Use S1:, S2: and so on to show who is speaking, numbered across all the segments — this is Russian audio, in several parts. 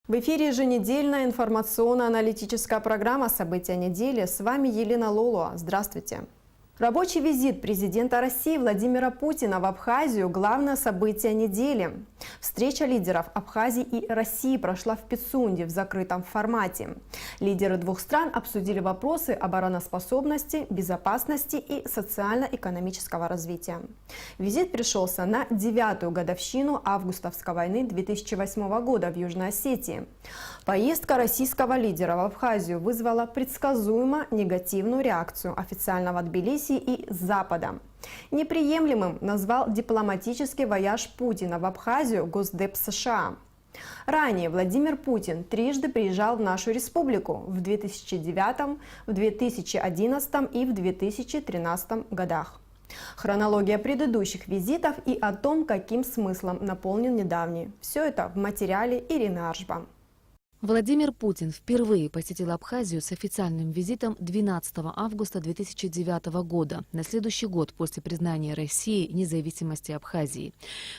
S1: В эфире еженедельная информационно-аналитическая программа «События недели». С вами Елена Лолуа. Здравствуйте. Рабочий визит президента России Владимира Путина в Абхазию – главное событие недели. Встреча лидеров Абхазии и России прошла в Пицунде в закрытом формате. Лидеры двух стран обсудили вопросы обороноспособности, безопасности и социально-экономического развития. Визит пришелся на 9-ю годовщину августовской войны 2008 года в Южной Осетии. Поездка российского лидера в Абхазию вызвала предсказуемо негативную реакцию официального Тбилиси и Запада. Неприемлемым назвал дипломатический вояж Путина в Абхазию Госдеп США. Ранее Владимир Путин трижды приезжал в нашу республику в 2009, в 2011 и в 2013 годах. Хронология предыдущих визитов и о том, каким смыслом наполнен недавний. Все это в материале Ирины Аршба.
S2: Владимир Путин впервые посетил Абхазию с официальным визитом 12 августа 2009 года, на следующий год после признания России независимости Абхазии.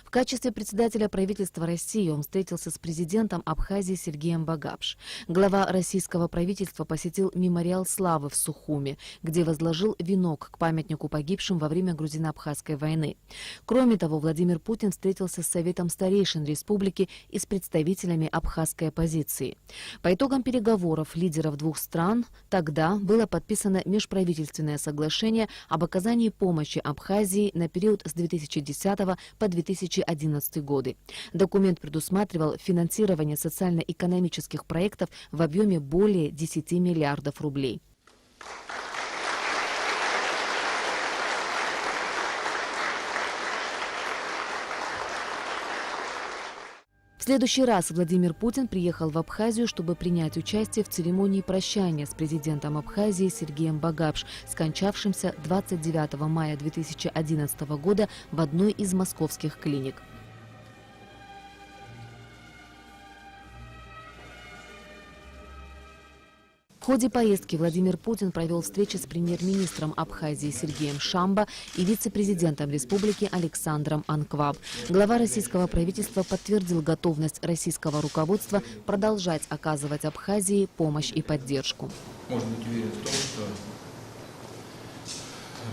S2: В качестве председателя правительства России он встретился с президентом Абхазии Сергеем Багапш. Глава российского правительства посетил мемориал славы в Сухуме, где возложил венок к памятнику погибшим во время грузино-абхазской войны. Кроме того, Владимир Путин встретился с Советом старейшин республики и с представителями абхазской оппозиции. По итогам переговоров лидеров двух стран тогда было подписано межправительственное соглашение об оказании помощи Абхазии на период с 2010 по 2011 годы. Документ предусматривал финансирование социально-экономических проектов в объеме более 10 миллиардов рублей. В следующий раз Владимир Путин приехал в Абхазию, чтобы принять участие в церемонии прощания с президентом Абхазии Сергеем Багапш, скончавшимся 29 мая 2011 года в одной из московских клиник. В ходе поездки Владимир Путин провел встречи с премьер-министром Абхазии Сергеем Шамбо и вице-президентом республики Александром Анкваб. Глава российского правительства подтвердил готовность российского руководства продолжать оказывать Абхазии помощь и поддержку.
S3: Можно быть уверен в том, что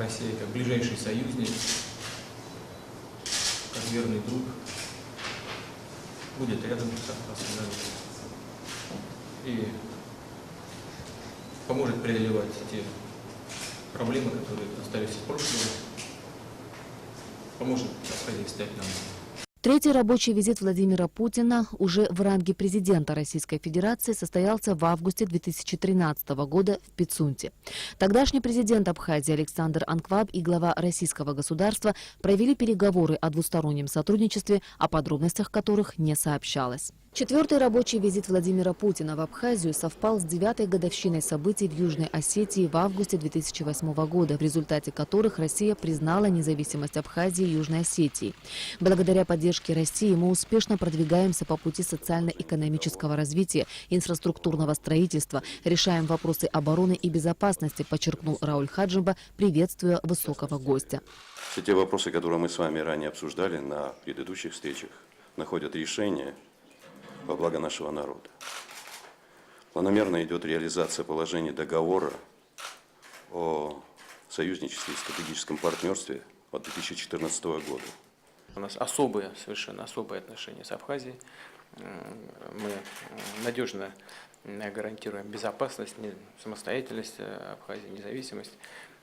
S3: Россия, как ближайший союзник, как верный друг, будет рядом с Абхазским народом и поможет преодолевать те проблемы, которые остались в прошлом, поможет Абхазии стать нам.
S2: Третий рабочий визит Владимира Путина уже в ранге президента Российской Федерации состоялся в августе 2013 года в Пицунде. Тогдашний президент Абхазии Александр Анкваб и глава российского государства провели переговоры о двустороннем сотрудничестве, о подробностях которых не сообщалось. Четвертый рабочий визит Владимира Путина в Абхазию совпал с 9-й годовщиной событий в Южной Осетии в августе 2008 года, в результате которых Россия признала независимость Абхазии и Южной Осетии. Благодаря поддержке России мы успешно продвигаемся по пути социально-экономического развития, инфраструктурного строительства, решаем вопросы обороны и безопасности, подчеркнул Рауль Хаджимба, приветствуя высокого гостя.
S4: Все те вопросы, которые мы с вами ранее обсуждали на предыдущих встречах, находят решение во благо нашего народа. Планомерно идет реализация положений договора о союзничестве и стратегическом партнерстве от 2014 года.
S3: У нас совершенно особые отношения с Абхазией. Мы надежно гарантируем безопасность, самостоятельность Абхазии, независимость.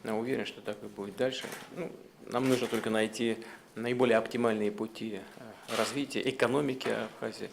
S3: Я уверен, что так и будет дальше. Нам нужно только найти наиболее оптимальные пути развития экономики Абхазии,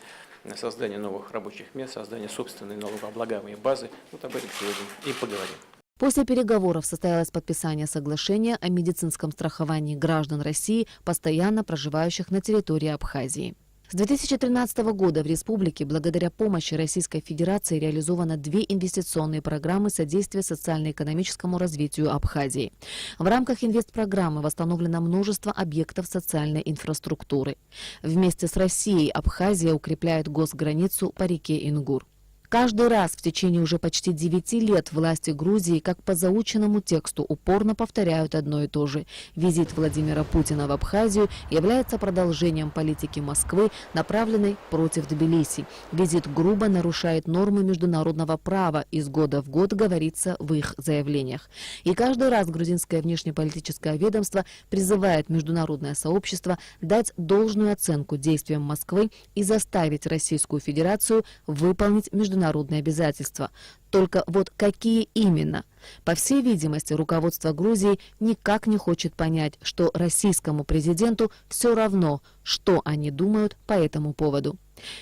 S3: создание новых рабочих мест, создание собственной налогооблагаемой базы. Вот об этом сегодня и поговорим.
S2: После переговоров состоялось подписание соглашения о медицинском страховании граждан России, постоянно проживающих на территории Абхазии. С 2013 года в республике благодаря помощи Российской Федерации реализовано 2 инвестиционные программы содействия социально-экономическому развитию Абхазии. В рамках инвестпрограммы восстановлено множество объектов социальной инфраструктуры. Вместе с Россией Абхазия укрепляет госграницу по реке Ингур. Каждый раз в течение уже почти 9 лет власти Грузии, как по заученному тексту, упорно повторяют одно и то же. Визит Владимира Путина в Абхазию является продолжением политики Москвы, направленной против Тбилиси. Визит грубо нарушает нормы международного права, из года в год говорится в их заявлениях. И каждый раз грузинское внешнеполитическое ведомство призывает международное сообщество дать должную оценку действиям Москвы и заставить Российскую Федерацию выполнить международные обязательства. Только вот какие именно? По всей видимости, руководство Грузии никак не хочет понять, что российскому президенту все равно, что они думают по этому поводу.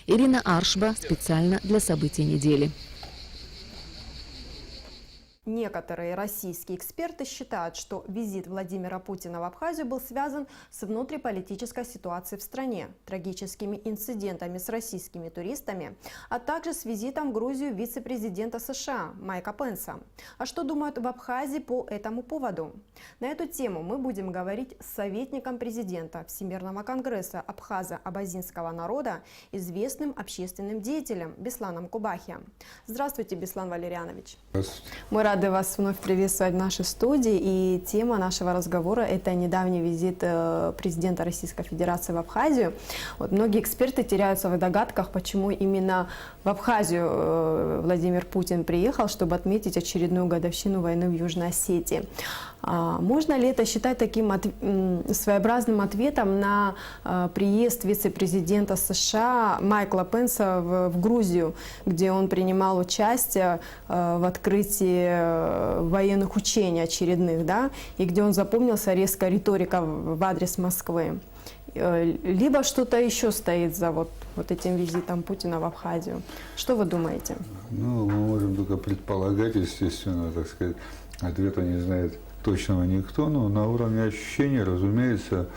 S2: Ирина Аршба специально для событий недели.
S1: Некоторые российские эксперты считают, что визит Владимира Путина в Абхазию был связан с внутриполитической ситуацией в стране, трагическими инцидентами с российскими туристами, а также с визитом в Грузию вице-президента США Майка Пенса. А что думают в Абхазии по этому поводу? На эту тему мы будем говорить с советником президента Всемирного конгресса абхазо-абазинского народа, известным общественным деятелем Бесланом Кубахи. Здравствуйте, Беслан Валерьянович.
S5: Здравствуйте.
S1: Мы рады вас вновь приветствовать в нашей студии. И тема нашего разговора – это недавний визит президента Российской Федерации в Абхазию. Вот многие эксперты теряются в догадках, почему именно в Абхазию Владимир Путин приехал, чтобы отметить очередную годовщину войны в Южной Осетии. Можно ли это считать таким своеобразным ответом на приезд вице-президента США Майкла Пенса в Грузию, где он принимал участие в открытии военных учений очередных, да, и где он запомнился резкая риторика в адрес Москвы? Либо что-то еще стоит за вот этим визитом Путина в Абхазию? Что вы думаете?
S5: Ну, мы можем только предполагать, естественно, так сказать, ответа не знает точного никто, но на уровне ощущений, разумеется,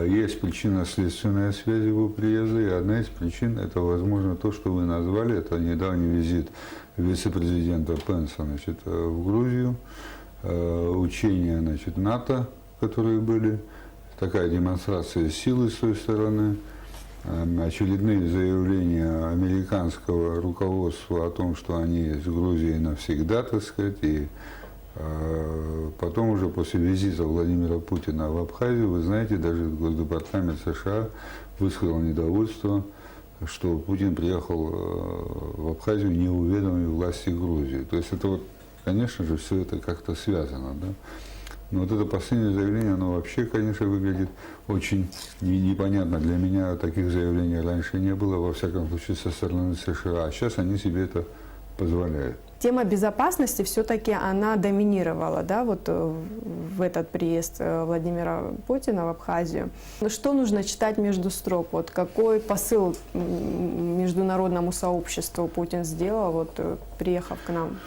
S5: есть причинно-следственная связь его приезда, и одна из причин – это, возможно, то, что вы назвали, это недавний визит вице-президента Пенса, значит, в Грузию, учения, значит, НАТО, которые были, такая демонстрация силы с той стороны, очередные заявления американского руководства о том, что они с Грузией навсегда, так сказать, и потом уже после визита Владимира Путина в Абхазию, вы знаете, даже Госдепартамент США высказал недовольство, что Путин приехал в Абхазию, не уведомив власти Грузии. То есть это вот, конечно же, все это как-то связано, да? Но вот это последнее заявление, оно вообще, конечно, выглядит очень непонятно. Для меня таких заявлений раньше не было, во всяком случае, со стороны США. А сейчас они себе это позволяют.
S1: Тема безопасности все-таки она доминировала, да, вот в этот приезд Владимира Путина в Абхазию. Что нужно читать между строк? Вот какой посыл международному сообществу Путин сделал, вот приехав к нам?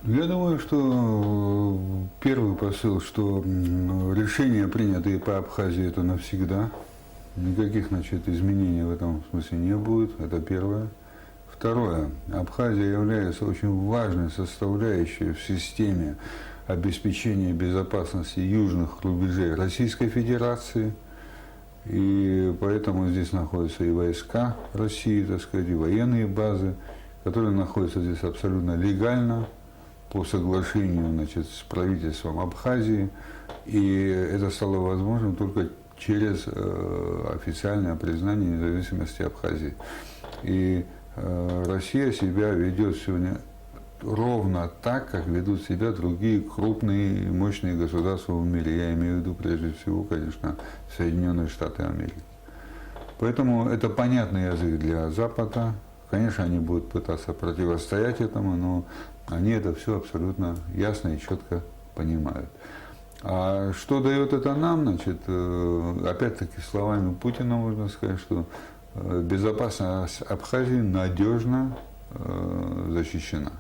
S5: Я думаю, что первый посыл, что решения, принятые по Абхазии, это навсегда. Никаких, значит, изменений в этом смысле не будет. Это первое. Второе. Абхазия является очень важной составляющей в системе обеспечения безопасности южных рубежей Российской Федерации. И поэтому здесь находятся и войска России, так сказать, и военные базы, которые находятся здесь абсолютно легально, по соглашению, значит, с правительством Абхазии. И это стало возможным только через официальное признание независимости Абхазии. И Россия себя ведет сегодня ровно так, как ведут себя другие крупные и мощные государства в мире. Я имею в виду прежде всего, конечно, Соединенные Штаты Америки. Поэтому это понятный язык для Запада. Конечно, они будут пытаться противостоять этому, но они это все абсолютно ясно и четко понимают. А что дает это нам? Значит, опять-таки словами Путина можно сказать, что безопасность Абхазии надежно защищена.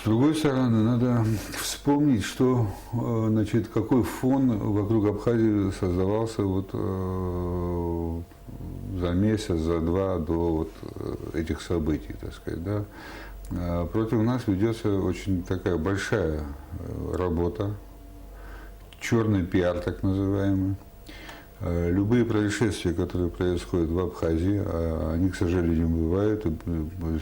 S5: С другой стороны, надо вспомнить, что, значит, какой фон вокруг Абхазии создавался вот за месяц, за два до вот этих событий, так сказать, да. Против нас ведется очень такая большая работа, черный пиар так называемый. Любые происшествия, которые происходят в Абхазии, а они, к сожалению, бывают, и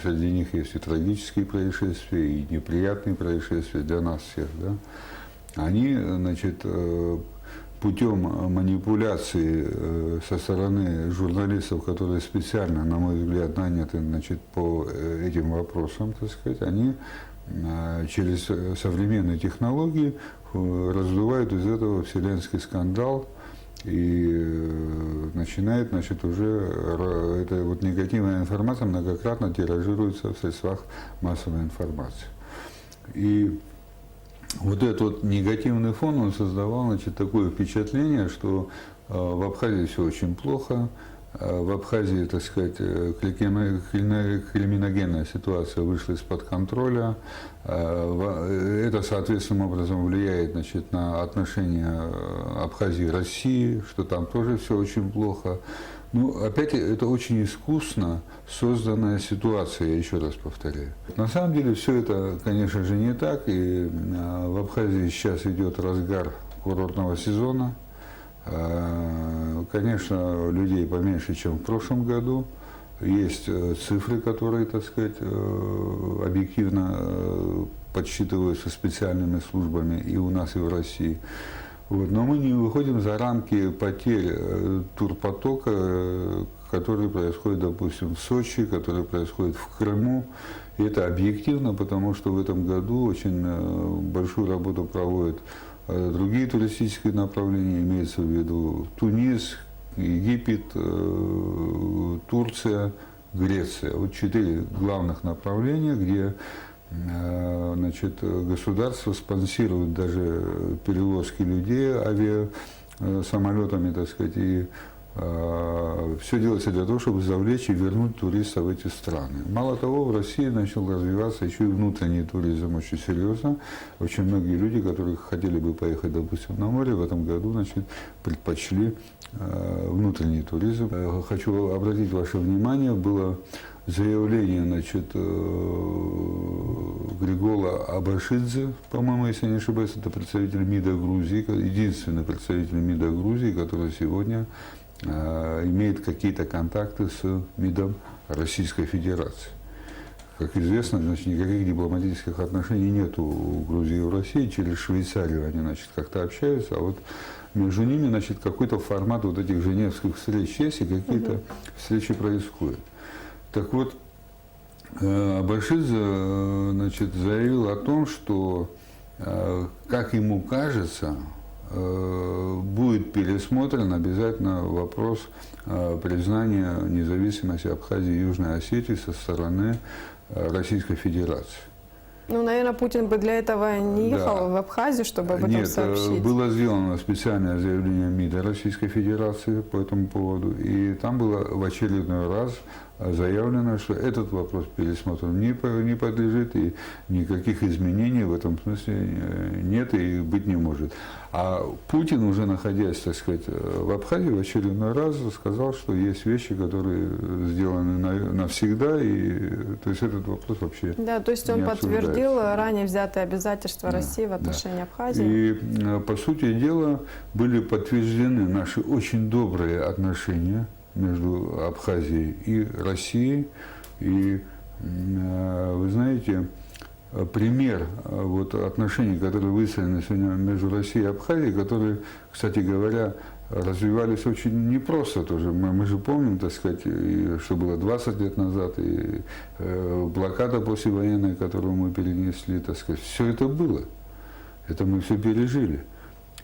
S5: среди них есть и трагические происшествия, и неприятные происшествия для нас всех, да, они, значит, путем манипуляции со стороны журналистов, которые специально, на мой взгляд, наняты, значит, по этим вопросам, так сказать, они через современные технологии раздувают из этого вселенский скандал, и начинает, значит, уже эта вот негативная информация многократно тиражируется в средствах массовой информации. И вот этот вот негативный фон, он создавал, значит, такое впечатление, что в Абхазии все очень плохо, в Абхазии, так сказать, криминогенная ситуация вышла из-под контроля. Это соответственным образом влияет, значит, на отношения Абхазии и России, что там тоже все очень плохо. Ну, опять, это очень искусно созданная ситуация, я еще раз повторяю. На самом деле все это, конечно же, не так. И в Абхазии сейчас идет разгар курортного сезона. Конечно, людей поменьше, чем в прошлом году. Есть цифры, которые, так сказать, объективно подсчитываются специальными службами и у нас, и в России. Вот. Но мы не выходим за рамки потерь турпотока, который происходит, допустим, в Сочи, который происходит в Крыму. И это объективно, потому что в этом году очень большую работу проводят другие туристические направления, имеется в виду Тунис, Египет, Турция, Греция. Вот 4 главных направления, где, значит, государство спонсирует даже перевозки людей авиасамолетами, так сказать, и все делается для того, чтобы завлечь и вернуть туристов в эти страны. Мало того, в России начал развиваться еще и внутренний туризм очень серьезно. Очень многие люди, которые хотели бы поехать, допустим, на море, в этом году, значит, предпочли внутренний туризм. Хочу обратить ваше внимание, было заявление, значит, Григола Абашидзе, по-моему, если я не ошибаюсь, это представитель МИДа Грузии, единственный представитель МИДа Грузии, который сегодня имеет какие-то контакты с МИДом Российской Федерации. Как известно, значит, никаких дипломатических отношений нет у Грузии и у России. Через Швейцарию они, значит, как-то общаются, а вот между ними, значит, какой-то формат вот этих женевских встреч есть, и какие-то встречи происходят. Так вот, Абашидзе, значит, заявил о том, что, как ему кажется, будет пересмотрен обязательно вопрос признания независимости Абхазии и Южной Осетии со стороны Российской Федерации.
S1: Ну, наверное, Путин бы для этого не ехал в Абхазию, чтобы об этом сообщить.
S5: Нет, было сделано специальное заявление МИДа Российской Федерации по этому поводу, и там было в очередной раз заявлено, что этот вопрос пересмотрен не подлежит, и никаких изменений в этом смысле нет и быть не может. А Путин, уже находясь, так сказать, в Абхазии, в очередной раз сказал, что есть вещи, которые сделаны навсегда, и то есть этот вопрос вообще
S1: да, то есть он подтвердил ранее взятые обязательства России в отношении Абхазии.
S5: И, по сути дела, были подтверждены наши очень добрые отношения между Абхазией и Россией. И, вы знаете, пример вот отношений, которые выстроены сегодня между Россией и Абхазией, которые, кстати говоря, развивались очень непросто тоже. Мы же помним, так сказать, что было 20 лет назад, и блокада послевоенная, которую мы перенесли, так сказать, все это было. Это мы все пережили.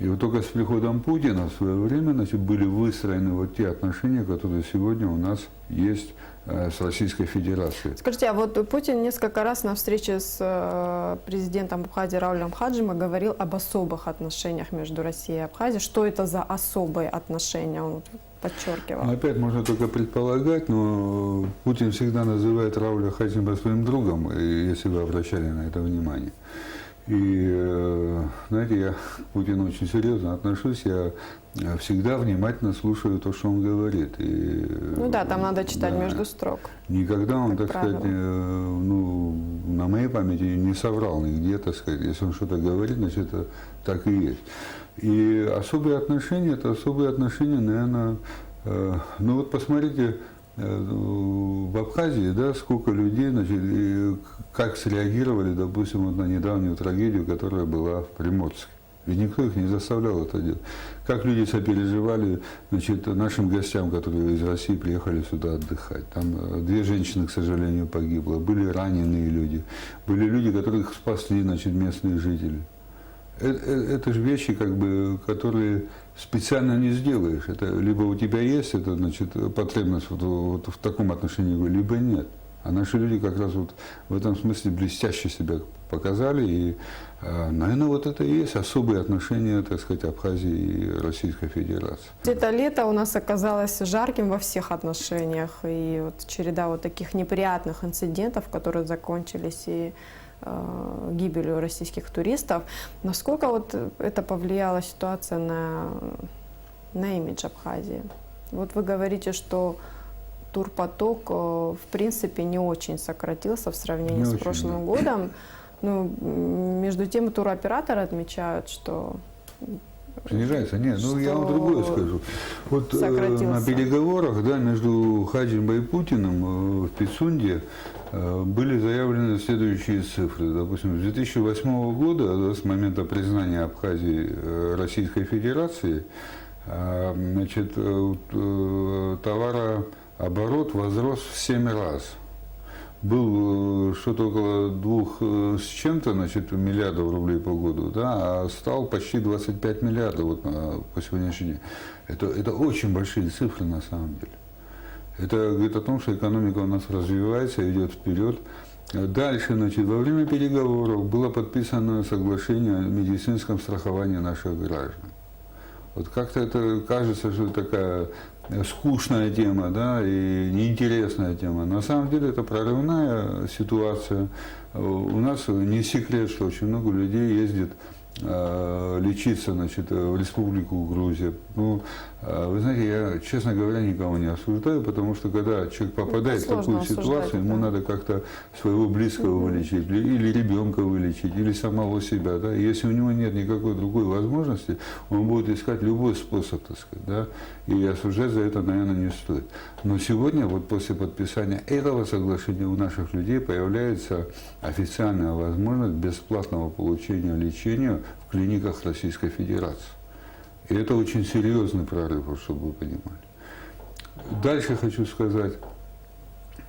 S5: И вот только с приходом Путина в свое время, значит, были выстроены вот те отношения, которые сегодня у нас есть с Российской Федерацией.
S1: Скажите, а вот Путин несколько раз на встрече с президентом Абхазии Раулем Хаджима говорил об особых отношениях между Россией и Абхазией. Что это за особые отношения, он подчеркивал?
S5: Опять можно только предполагать, но Путин всегда называет Рауля Хаджима своим другом, если вы обращали на это внимание. И, знаете, я к Путину очень серьезно отношусь, я всегда внимательно слушаю то, что он говорит. И,
S1: ну да, там надо читать между строк.
S5: Никогда он, так сказать, ну, на моей памяти не соврал нигде, так сказать. Если он что-то говорит, значит, это так и есть. И особые отношения, это особые отношения, наверное, ну вот посмотрите, в Абхазии, да, сколько людей, значит, и как среагировали, допустим, вот на недавнюю трагедию, которая была в Приморске. Ведь никто их не заставлял это делать. Как люди сопереживали, значит, нашим гостям, которые из России приехали сюда отдыхать. Там 2 женщины, к сожалению, погибло. Были раненые люди. Были люди, которых спасли, значит, местные жители. Это же вещи, как бы, которые специально не сделаешь. Это либо у тебя есть это, значит, потребность вот в таком отношении, либо нет. А наши люди как раз вот в этом смысле блестяще себя показали. И, наверное, вот это и есть особые отношения, так сказать, Абхазии и Российской Федерации.
S1: Это лето у нас оказалось жарким во всех отношениях. И вот череда вот таких неприятных инцидентов, которые закончились и гибелью российских туристов. Насколько вот это повлияла ситуация на имидж Абхазии? Вот вы говорите, что турпоток в принципе не очень сократился в сравнении с прошлым годом. Ну, между тем туроператоры отмечают, что
S5: снижается? Нет, ну я вам другое скажу. Вот на переговорах, да, между Хаджимбой и Путиным в Пицунде были заявлены следующие цифры. Допустим, с 2008 года, да, с момента признания Абхазии Российской Федерации, значит, товарооборот возрос в 7 раз. Был что-то около 2 с чем-то, значит, миллиардов рублей по году, да, а стал почти 25 миллиардов вот, по сегодняшний день. Это очень большие цифры на самом деле. Это говорит о том, что экономика у нас развивается, идет вперед. Дальше, значит, во время переговоров было подписано соглашение о медицинском страховании наших граждан. Вот как-то это кажется, что такая скучная тема, да, и неинтересная тема. На самом деле это прорывная ситуация. У нас не секрет, что очень много людей ездит лечиться, значит, в Республику Грузия. Ну, вы знаете, я, честно говоря, никого не осуждаю, потому что когда человек попадает в такую ситуацию, ему надо как-то своего близкого вылечить, или ребенка вылечить, или самого себя. Да? И если у него нет никакой другой возможности, он будет искать любой способ, так сказать, да? И осуждать за это, наверное, не стоит. Но сегодня, вот после подписания этого соглашения у наших людей появляется официальная возможность бесплатного получения лечения в клиниках Российской Федерации. И это очень серьезный прорыв, чтобы вы понимали. Дальше хочу сказать,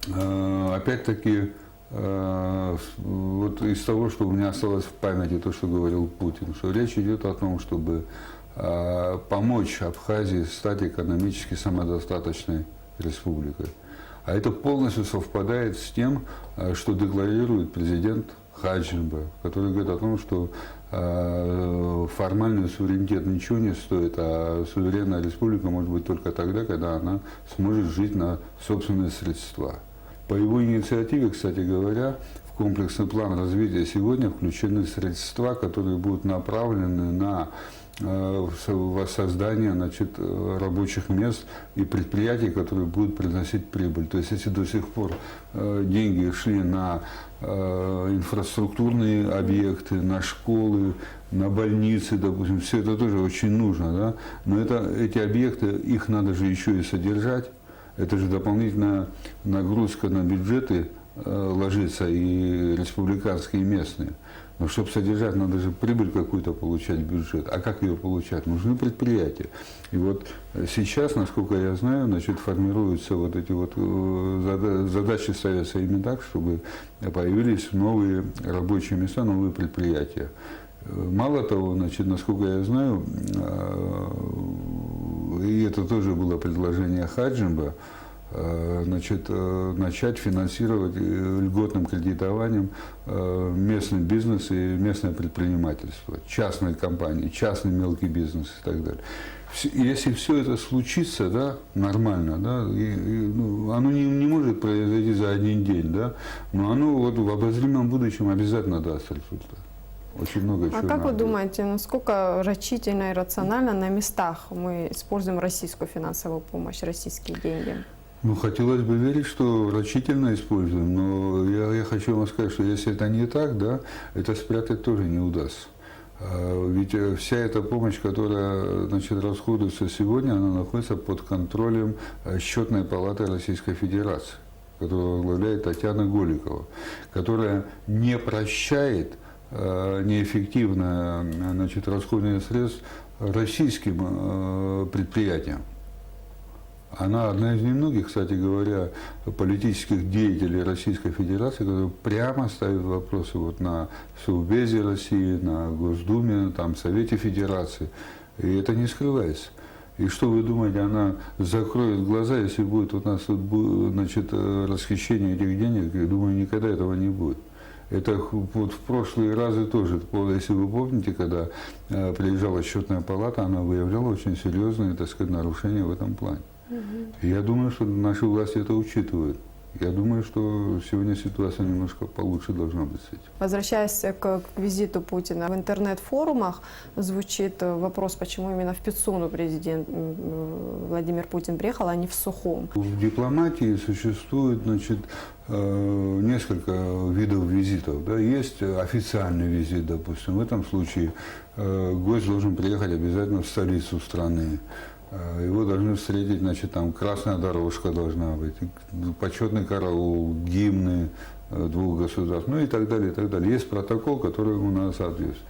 S5: опять-таки, вот из того, что у меня осталось в памяти, то, что говорил Путин, что речь идет о том, чтобы помочь Абхазии стать экономически самодостаточной республикой. А это полностью совпадает с тем, что декларирует президент Хаджимба, который говорит о том, что формальный суверенитет ничего не стоит, а суверенная республика может быть только тогда, когда она сможет жить на собственные средства. По его инициативе, кстати говоря, в комплексный план развития сегодня включены средства, которые будут направлены на создание, значит, рабочих мест и предприятий, которые будут приносить прибыль. То есть, если до сих пор деньги шли на инфраструктурные объекты, на школы, на больницы, допустим, все это тоже очень нужно, да? Но эти объекты, их надо же еще и содержать. Это же дополнительная нагрузка на бюджеты ложится, и республиканские, и местные. Но чтобы содержать, надо же прибыль какую-то получать в бюджет. А как ее получать? Нужны предприятия. И вот сейчас, насколько я знаю, значит, формируются вот эти вот задачи, ставятся именно так, чтобы появились новые рабочие места, новые предприятия. Мало того, значит, насколько я знаю, и это тоже было предложение Хаджимба, значит, начать финансировать льготным кредитованием местный бизнес и местное предпринимательство, частные компании, частный мелкий бизнес и так далее. Если все это случится, да, нормально, да, ну, оно не может произойти за один день, да, но оно вот в обозримом будущем обязательно даст результат. Очень много чего.
S1: А как вы думаете, насколько рачительно и рационально на местах мы используем российскую финансовую помощь, российские деньги?
S5: Ну, хотелось бы верить, что рачительно используем, но я хочу вам сказать, что если это не так, да, это спрятать тоже не удастся. Ведь вся эта помощь, которая, значит, расходуется сегодня, она находится под контролем Счетной палаты Российской Федерации, которую возглавляет Татьяна Голикова, которая не прощает неэффективное, значит, расходование средств российским предприятиям. Она одна из немногих, кстати говоря, политических деятелей Российской Федерации, которые прямо ставят вопросы вот на Совбезе России, на Госдуме, там, Совете Федерации. И это не скрывается. И что вы думаете, она закроет глаза, если будет у нас, значит, расхищение этих денег? Я думаю, никогда этого не будет. Это вот в прошлые разы тоже, если вы помните, когда приезжала Счетная палата, она выявляла очень серьезные, так сказать, нарушения в этом плане. И я думаю, что наши власти это учитывают. Я думаю, что сегодня ситуация немножко получше должна быть с этим.
S1: Возвращаясь к визиту Путина, в интернет-форумах звучит вопрос, почему именно в Пицунду президент Владимир Путин приехал, а не в Сухум.
S5: В дипломатии существует, значит, несколько видов визитов. Да? Есть официальный визит, допустим. В этом случае гость должен приехать обязательно в столицу страны. Его должны встретить, значит, там красная дорожка должна быть, почетный караул, гимны двух государств, ну и так далее, и так далее. Есть протокол, который ему надо соответствовать.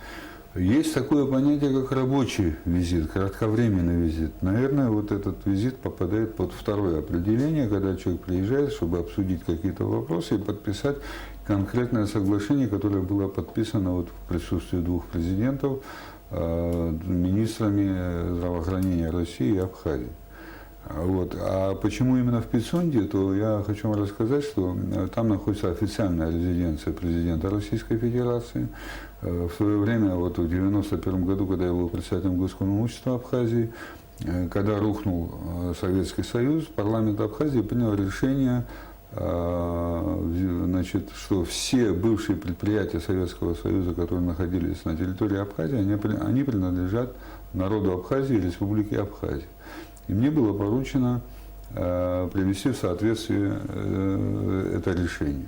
S5: Есть такое понятие, как рабочий визит, кратковременный визит. Наверное, вот этот визит попадает под второе определение, когда человек приезжает, чтобы обсудить какие-то вопросы и подписать конкретное соглашение, которое было подписано вот в присутствии двух президентов, министрами здравоохранения России и Абхазии. Вот. А почему именно в Пицунде, то я хочу вам рассказать, что там находится официальная резиденция президента Российской Федерации. В свое время, вот в 1991 году, когда я был председателем Госкомного общества Абхазии, когда рухнул Советский Союз, парламент Абхазии принял решение, значит, что все бывшие предприятия Советского Союза, которые находились на территории Абхазии, они принадлежат народу Абхазии и Республике Абхазия. И мне было поручено привести в соответствие это решение.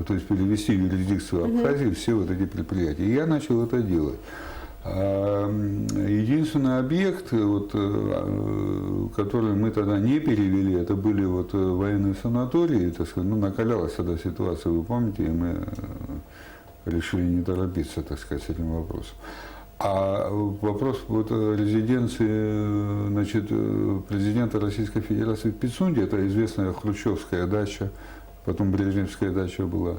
S5: То есть перевести в юрисдикцию Абхазии все вот эти предприятия. И я начал это делать. Единственный объект, вот, который мы тогда не перевели, это были вот военные санатории, так сказать, ну, накалялась тогда ситуация, вы помните, и мы решили не торопиться, так сказать, с этим вопросом. А вопрос вот резиденции, значит, президента Российской Федерации в Пицунде, это известная хрущевская дача, потом брежневская дача была.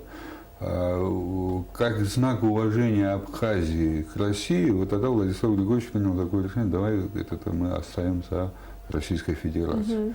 S5: Как знак уважения Абхазии к России, вот тогда Владислав Григорьевич принял такое решение, давай это мы оставим за Российской Федерацией.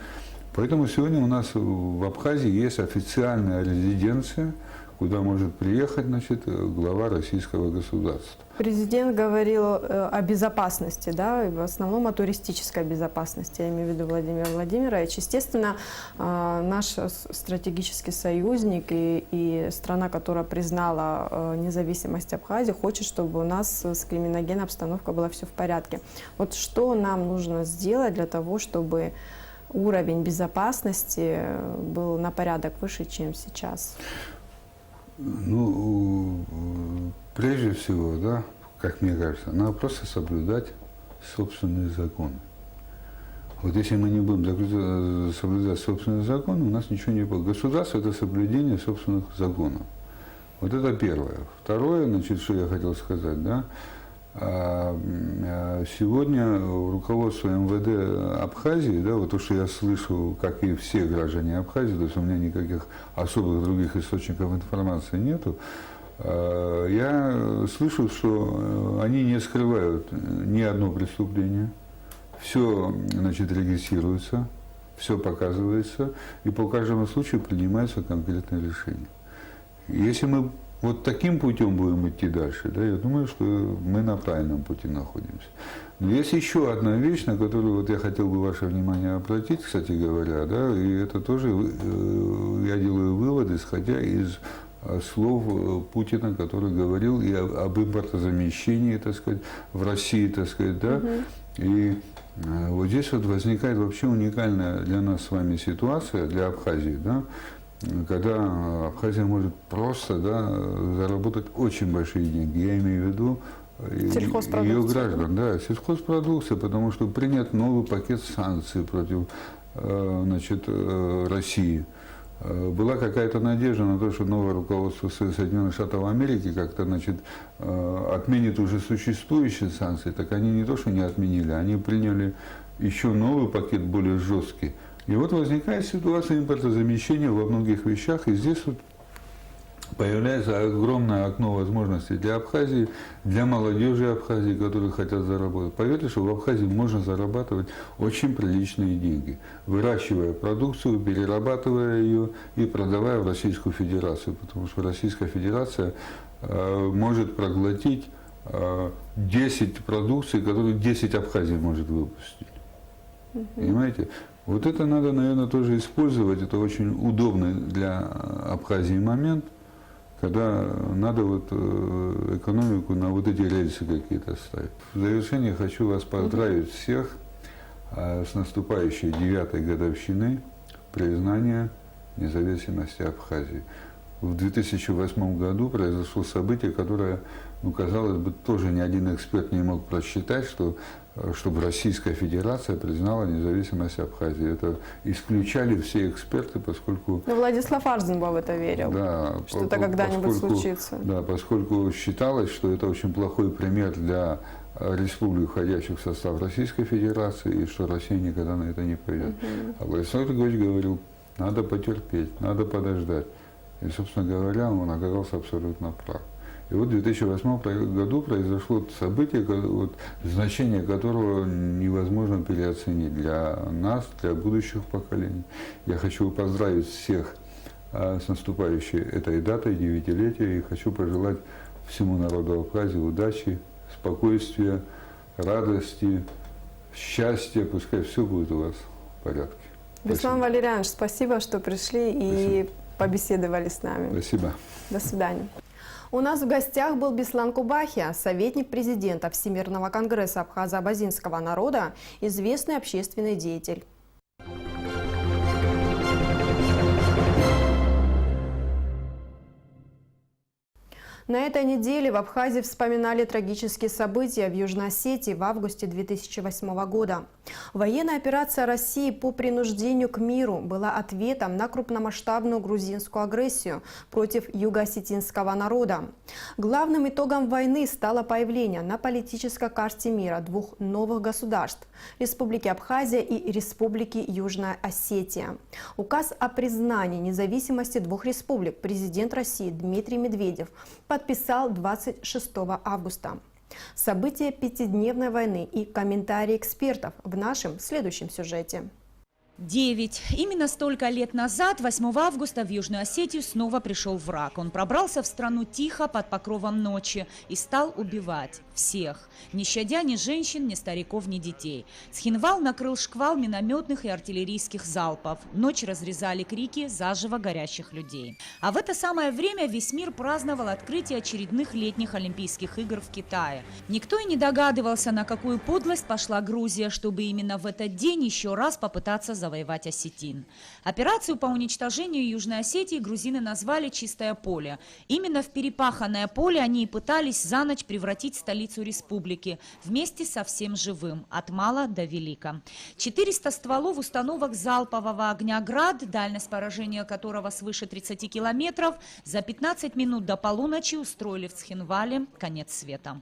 S5: Поэтому сегодня у нас в Абхазии есть официальная резиденция, куда может приехать, значит, глава российского государства.
S1: Президент говорил о безопасности, да, и в основном о туристической безопасности, я имею в виду Владимира Владимировича. Естественно, наш стратегический союзник и страна, которая признала независимость Абхазии, хочет, чтобы у нас с криминогенной обстановкой была все в порядке. Вот что нам нужно сделать для того, чтобы уровень безопасности был на порядок выше, чем сейчас?
S5: Ну, прежде всего, да, как мне кажется, надо просто соблюдать собственные законы. Вот если мы не будем соблюдать собственные законы, у нас ничего не будет. Государство – это соблюдение собственных законов. Вот это первое. Второе, значит, что я хотел сказать, да, сегодня руководство МВД Абхазии, да, вот то, что я слышу, как и все граждане Абхазии, то есть у меня никаких особых других источников информации нету, я слышу, что они не скрывают ни одно преступление, все, значит, регистрируется, все показывается, и по каждому случаю принимается конкретное решение. Если мы вот таким путем будем идти дальше, да, я думаю, что мы на правильном пути находимся. Но есть еще одна вещь, на которую вот я хотел бы ваше внимание обратить, кстати говоря, да, и это тоже я делаю выводы, исходя из слов Путина, который говорил и об импортозамещении, так сказать, в России, так сказать, да, и вот здесь вот возникает вообще уникальная для нас с вами ситуация, для Абхазии, да, когда Абхазия может просто, да, заработать очень большие деньги. Я имею в виду
S1: Сельхозпродукция,
S5: ее граждан, да, сельхозпродукция, потому что принят новый пакет санкций против России. Была какая-то надежда на то, что новое руководство Соединенных Штатов Америки как-то отменит уже существующие санкции. Так они не то, что не отменили, они приняли еще новый пакет, более жесткий. И вот возникает ситуация импортозамещения во многих вещах, и здесь вот появляется огромное окно возможностей для Абхазии, для молодежи Абхазии, которые хотят заработать. Поверьте, что в Абхазии можно зарабатывать очень приличные деньги, выращивая продукцию, перерабатывая ее и продавая в Российскую Федерацию, потому что Российская Федерация может проглотить 10 продукций, которые 10 Абхазий может выпустить. Понимаете? Вот это надо, наверное, тоже использовать. Это очень удобный для Абхазии момент, когда надо вот экономику на вот эти рельсы какие-то ставить. В завершение хочу вас поздравить всех с наступающей 9-й годовщиной признания независимости Абхазии. В 2008 году произошло событие, которое, казалось бы, тоже ни один эксперт не мог просчитать, чтобы Российская Федерация признала независимость Абхазии. Это исключали все эксперты, поскольку...
S1: Но Владислав Арзенбов в это верил,
S5: да,
S1: что это когда-нибудь случится.
S5: Да, поскольку считалось, что это очень плохой пример для республик, входящих в состав Российской Федерации, и что Россия никогда на это не пойдет. А Владислав Григорьевич говорил, надо потерпеть, надо подождать. И, собственно говоря, он оказался абсолютно прав. И вот в 2008 году произошло событие, значение которого невозможно переоценить для нас, для будущих поколений. Я хочу поздравить всех с наступающей этой датой, 9-летия, и хочу пожелать всему народу Абхазии удачи, спокойствия, радости, счастья. Пускай все будет у вас в порядке.
S1: Беслан Валерьянович, спасибо, что пришли и побеседовали с нами.
S5: Спасибо.
S1: До свидания. У нас в гостях был Беслан Кубахия, советник президента Всемирного конгресса абхазо-абазинского народа, известный общественный деятель. На этой неделе в Абхазии вспоминали трагические события в Южной Осетии в августе 2008 года. Военная операция России по принуждению к миру была ответом на крупномасштабную грузинскую агрессию против юго-осетинского народа. Главным итогом войны стало появление на политической карте мира двух новых государств – Республики Абхазия и Республики Южная Осетия. Указ о признании независимости двух республик президент России Дмитрий Медведев подписал 26 августа. События пятидневной войны и комментарии экспертов в нашем следующем сюжете.
S6: 9. Именно столько лет назад, 8 августа, в Южную Осетию снова пришел враг. Он пробрался в страну тихо, под покровом ночи, и стал убивать всех, не щадя ни женщин, ни стариков, ни детей. Цхинвал накрыл шквал минометных и артиллерийских залпов. Ночь разрезали крики заживо горящих людей. А в это самое время весь мир праздновал открытие очередных летних Олимпийских игр в Китае. Никто и не догадывался, на какую подлость пошла Грузия, чтобы именно в этот день еще раз попытаться завоевать осетин. Операцию по уничтожению Южной Осетии грузины назвали «Чистое поле». Именно в перепаханное поле они и пытались за ночь превратить столицу республики вместе со всем живым, от мала до велика. 400 стволов установок залпового огня «Град», дальность поражения которого свыше 30 километров, за 15 минут до полуночи устроили в Цхинвале конец света.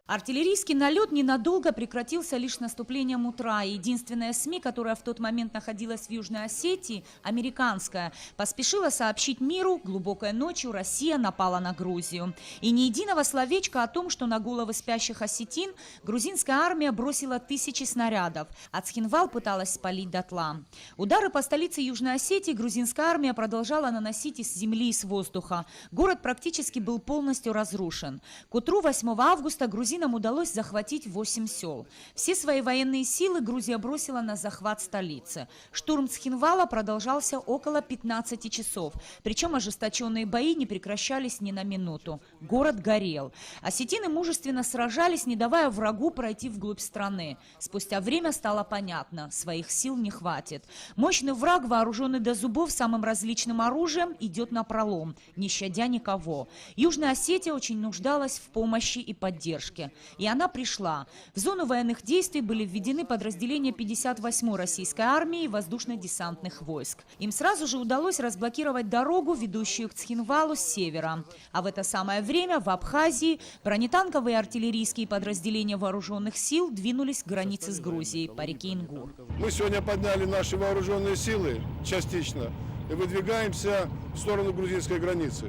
S6: Артиллерийский налет ненадолго прекратился лишь наступлением утра. Единственная СМИ, которая в тот момент находилась в Южной Осетии, американская, поспешила сообщить миру: глубокой ночью Россия напала на Грузию. И ни единого словечка о том, что на головы спящих осетин грузинская армия бросила тысячи снарядов, а Цхинвал пыталась спалить дотла. Удары по столице Южной Осетии грузинская армия продолжала наносить из земли и с воздуха. Город практически был полностью разрушен. К утру 8 августа грузины осетинам удалось захватить 8 сел. Все свои военные силы Грузия бросила на захват столицы. Штурм Цхинвала продолжался около 15 часов. Причем ожесточенные бои не прекращались ни на минуту. Город горел. Осетины мужественно сражались, не давая врагу пройти вглубь страны. Спустя время стало понятно – своих сил не хватит. Мощный враг, вооруженный до зубов самым различным оружием, идет напролом, не щадя никого. Южная Осетия очень нуждалась в помощи и поддержке. И она пришла. В зону военных действий были введены подразделения 58-й российской армии и воздушно-десантных войск. Им сразу же удалось разблокировать дорогу, ведущую к Цхинвалу с севера. А в это самое время в Абхазии бронетанковые и артиллерийские подразделения вооруженных сил двинулись к границе с Грузией по реке Ингур.
S7: Мы сегодня подняли наши вооруженные силы частично и выдвигаемся в сторону грузинской границы.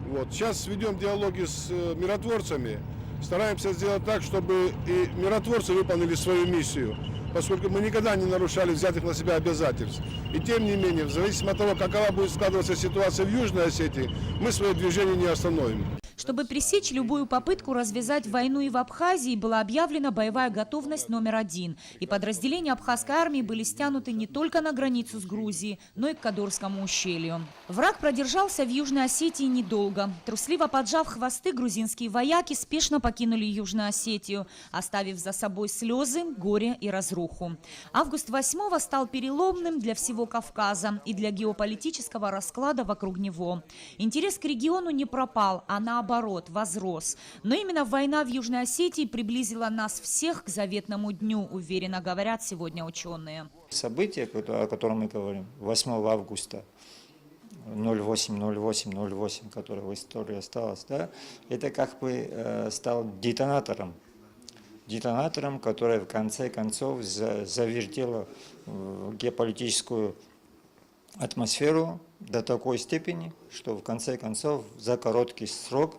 S7: Вот. Сейчас ведем диалоги с миротворцами, стараемся сделать так, чтобы и миротворцы выполнили свою миссию, поскольку мы никогда не нарушали взятых на себя обязательств. И тем не менее, в зависимости от того, какова будет складываться ситуация в Южной Осетии, мы свое движение не остановим.
S6: Чтобы пресечь любую попытку развязать войну и в Абхазии, была объявлена боевая готовность номер 1. И подразделения абхазской армии были стянуты не только на границу с Грузией, но и к Кадорскому ущелью. Враг продержался в Южной Осетии недолго. Трусливо поджав хвосты, грузинские вояки спешно покинули Южную Осетию, оставив за собой слезы, горе и разруху. Август 8-го стал переломным для всего Кавказа и для геополитического расклада вокруг него. Интерес к региону не пропал, а наоборот возрос. Но именно война в Южной Осетии приблизила нас всех к заветному дню, уверенно говорят сегодня ученые.
S8: Событие, о котором мы говорим, 8 августа 08, которое в истории осталось, да, это как бы стал детонатором, который в конце концов завертело геополитическую атмосферу до такой степени, что в конце концов за короткий срок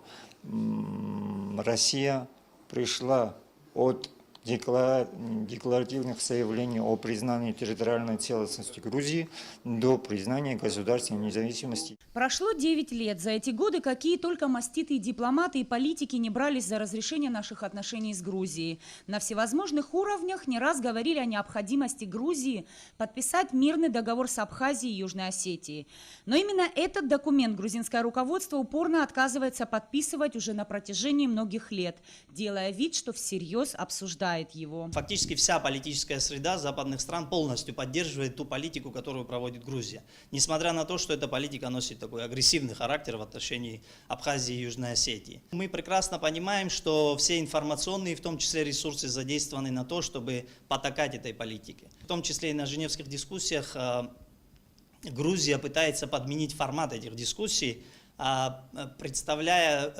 S8: Россия пришла от декларативных заявлений о признании территориальной целостности Грузии до признания государственной независимости.
S6: Прошло 9 лет. За эти годы какие только маститые дипломаты и политики не брались за разрешение наших отношений с Грузией. На всевозможных уровнях не раз говорили о необходимости Грузии подписать мирный договор с Абхазией и Южной Осетией. Но именно этот документ грузинское руководство упорно отказывается подписывать уже на протяжении многих лет, делая вид, что всерьез обсуждает его.
S9: Фактически вся политическая среда западных стран полностью поддерживает ту политику, которую проводит Грузия. Несмотря на то, что эта политика носит такой агрессивный характер в отношении Абхазии и Южной Осетии. Мы прекрасно понимаем, что все информационные, в том числе ресурсы, задействованы на то, чтобы потакать этой политике. В том числе и на женевских дискуссиях Грузия пытается подменить формат этих дискуссий, представляя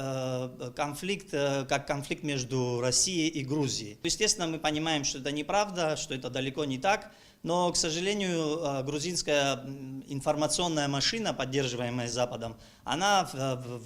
S9: конфликт как конфликт между Россией и Грузией. Естественно, мы понимаем, что это неправда, что это далеко не так, но, к сожалению, грузинская информационная машина, поддерживаемая Западом, она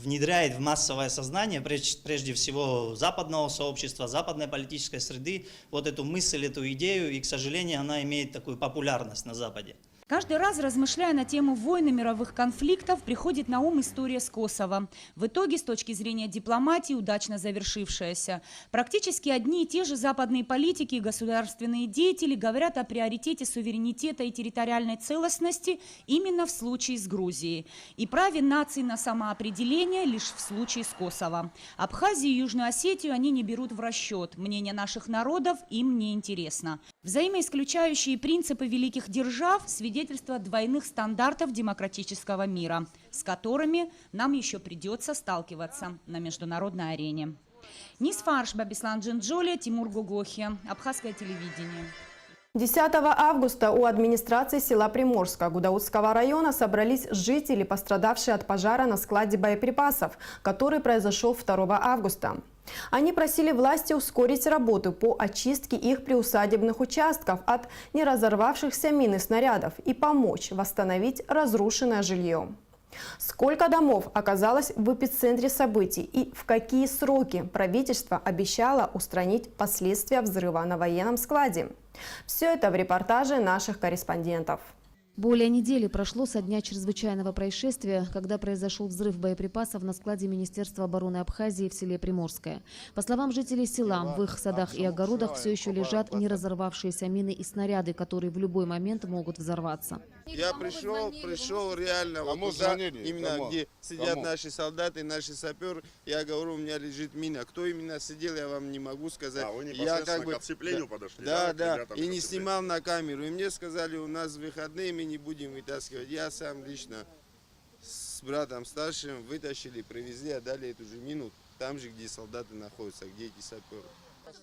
S9: внедряет в массовое сознание, прежде всего западного сообщества, западной политической среды, вот эту мысль, эту идею, и, к сожалению, она имеет такую популярность на Западе.
S6: Каждый раз, размышляя на тему войн и мировых конфликтов, приходит на ум история с Косово. В итоге, с точки зрения дипломатии, удачно завершившаяся. Практически одни и те же западные политики и государственные деятели говорят о приоритете суверенитета и территориальной целостности именно в случае с Грузией. И праве наций на самоопределение лишь в случае с Косово. Абхазию и Южную Осетию они не берут в расчет. Мнение наших народов им не интересно. Взаимоисключающие принципы великих держав – свидетельство двойных стандартов демократического мира, с которыми нам еще придется сталкиваться на международной арене. Нис Фаршба, Беслан Джинджоли, Тимур Гугохи, Абхазское телевидение.
S1: 10 августа у администрации села Приморска Гудаутского района собрались жители, пострадавшие от пожара на складе боеприпасов, который произошел 2 августа. Они просили власти ускорить работу по очистке их приусадебных участков от неразорвавшихся мин и снарядов и помочь восстановить разрушенное жилье. Сколько домов оказалось в эпицентре событий и в какие сроки правительство обещало устранить последствия взрыва на военном складе? Все это в репортаже наших корреспондентов.
S2: Более недели прошло со дня чрезвычайного происшествия, когда произошел взрыв боеприпасов на складе Министерства обороны Абхазии в селе Приморское. По словам жителей села, в их садах и огородах все еще лежат не разорвавшиеся мины и снаряды, которые в любой момент могут взорваться.
S10: Я пришел реально вот туда, именно где сидят наши солдаты, наши саперы. Я говорю, у меня лежит мина. Кто именно сидел, я вам не могу сказать.
S11: Вы непосредственно к отцеплению подошли?
S10: Да. И не снимал на камеру. И мне сказали, у нас выходные, мы не будем вытаскивать. Я сам лично с братом старшим вытащили, привезли, отдали эту же мину там же, где солдаты находятся, где эти саперы.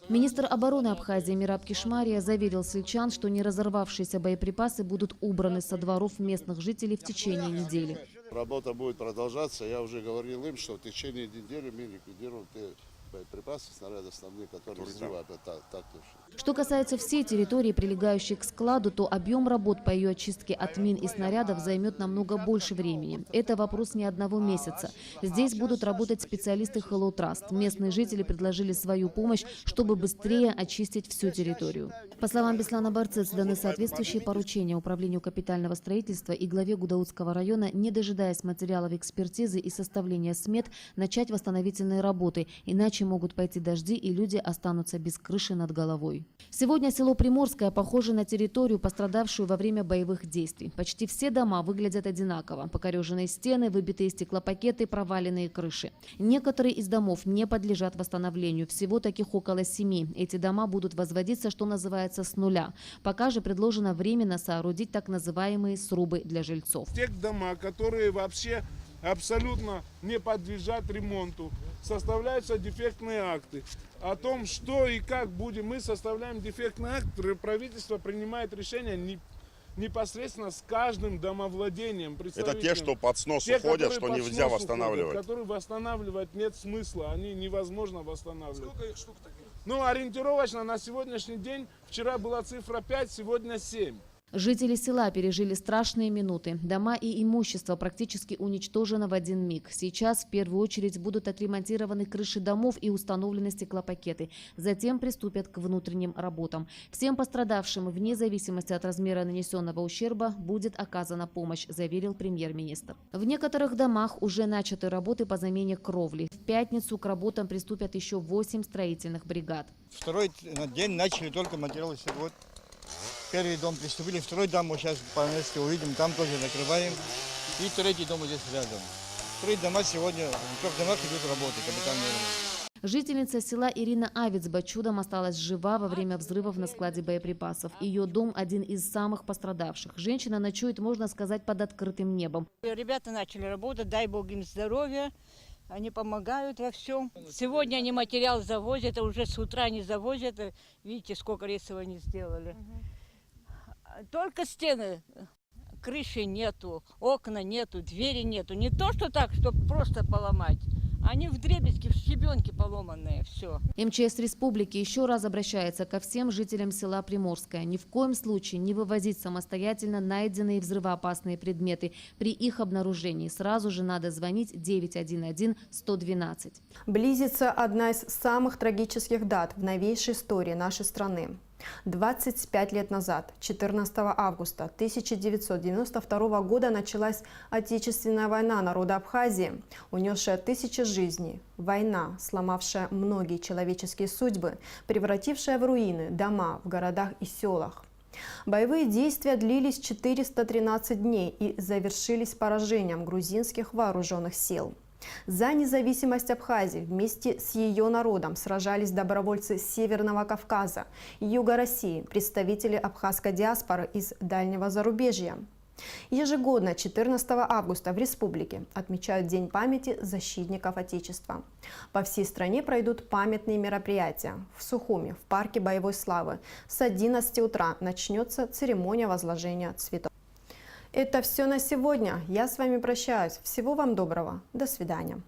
S2: Министр обороны Абхазии Мираб Кишмария заверил сельчан, что не разорвавшиеся боеприпасы будут убраны со дворов местных жителей в течение недели.
S11: Работа будет продолжаться. Я уже говорил им, что в течение недели мы ликвидируем те боеприпасы, снаряды основные, которые взрывают. Так точно.
S2: Что касается всей территории, прилегающей к складу, то объем работ по ее очистке от мин и снарядов займет намного больше времени. Это вопрос не одного месяца. Здесь будут работать специалисты Hello Trust. Местные жители предложили свою помощь, чтобы быстрее очистить всю территорию. По словам Беслана Барцец, даны соответствующие поручения Управлению капитального строительства и главе Гудаутского района, не дожидаясь материалов экспертизы и составления смет, начать восстановительные работы, иначе могут пойти дожди и люди останутся без крыши над головой. Сегодня село Приморское похоже на территорию, пострадавшую во время боевых действий. Почти все дома выглядят одинаково. Покореженные стены, выбитые стеклопакеты, проваленные крыши. Некоторые из домов не подлежат восстановлению. Всего таких около 7. Эти дома будут возводиться, что называется, с нуля. Пока же предложено временно соорудить так называемые срубы для жильцов.
S7: Те дома, которые вообще абсолютно не подлежат ремонту, составляются дефектные акты. О том, что и как будем, мы составляем дефектный акт, правительство принимает решение непосредственно с каждым домовладением.
S11: Это те, что под снос уходят, что нельзя восстанавливать?
S7: Которые восстанавливать нет смысла, они невозможно восстанавливать. Сколько штук таких? Ну, ориентировочно на сегодняшний день, вчера была цифра 5, сегодня 7.
S2: Жители села пережили страшные минуты. Дома и имущество практически уничтожено в один миг. Сейчас в первую очередь будут отремонтированы крыши домов и установлены стеклопакеты. Затем приступят к внутренним работам. Всем пострадавшим, вне зависимости от размера нанесенного ущерба, будет оказана помощь, заверил премьер-министр. В некоторых домах уже начаты работы по замене кровли. В пятницу к работам приступят еще 8 строительных бригад.
S8: Второй день начали только материалы сегодня. Первый дом приступили, второй дом мы сейчас по месте увидим, там тоже накрываем. И третий дом здесь рядом. 3 дома сегодня, в 3 домах идут работы, капитальные ремонты.
S2: Жительница села Ирина Авицба чудом осталась жива во время взрывов на складе боеприпасов. Ее дом один из самых пострадавших. Женщина ночует, можно сказать, под открытым небом.
S12: Ребята начали работать, дай бог им здоровья. Они помогают во всем. Сегодня они материал завозят, а уже с утра они завозят. Видите, сколько рейсов они сделали. Только стены, крыши нету, окна нету, двери нету. Не то, что так, чтобы просто поломать. Они вдребезги, в щебенке поломанные, все.
S2: МЧС республики еще раз обращается ко всем жителям села Приморское. Ни в коем случае не вывозить самостоятельно найденные взрывоопасные предметы. При их обнаружении сразу же надо звонить 911-112.
S1: Близится одна из самых трагических дат в новейшей истории нашей страны. 25 лет назад, 14 августа 1992 года, началась Отечественная война народа Абхазии, унесшая тысячи жизней. Война, сломавшая многие человеческие судьбы, превратившая в руины дома в городах и селах. Боевые действия длились 413 дней и завершились поражением грузинских вооруженных сил. За независимость Абхазии вместе с ее народом сражались добровольцы с Северного Кавказа, Юга России, представители абхазской диаспоры из дальнего зарубежья. Ежегодно 14 августа в республике отмечают День памяти защитников Отечества. По всей стране пройдут памятные мероприятия. В Сухуми, в парке боевой славы, с 11 утра начнется церемония возложения цветов. Это все на сегодня. Я с вами прощаюсь. Всего вам доброго. До свидания.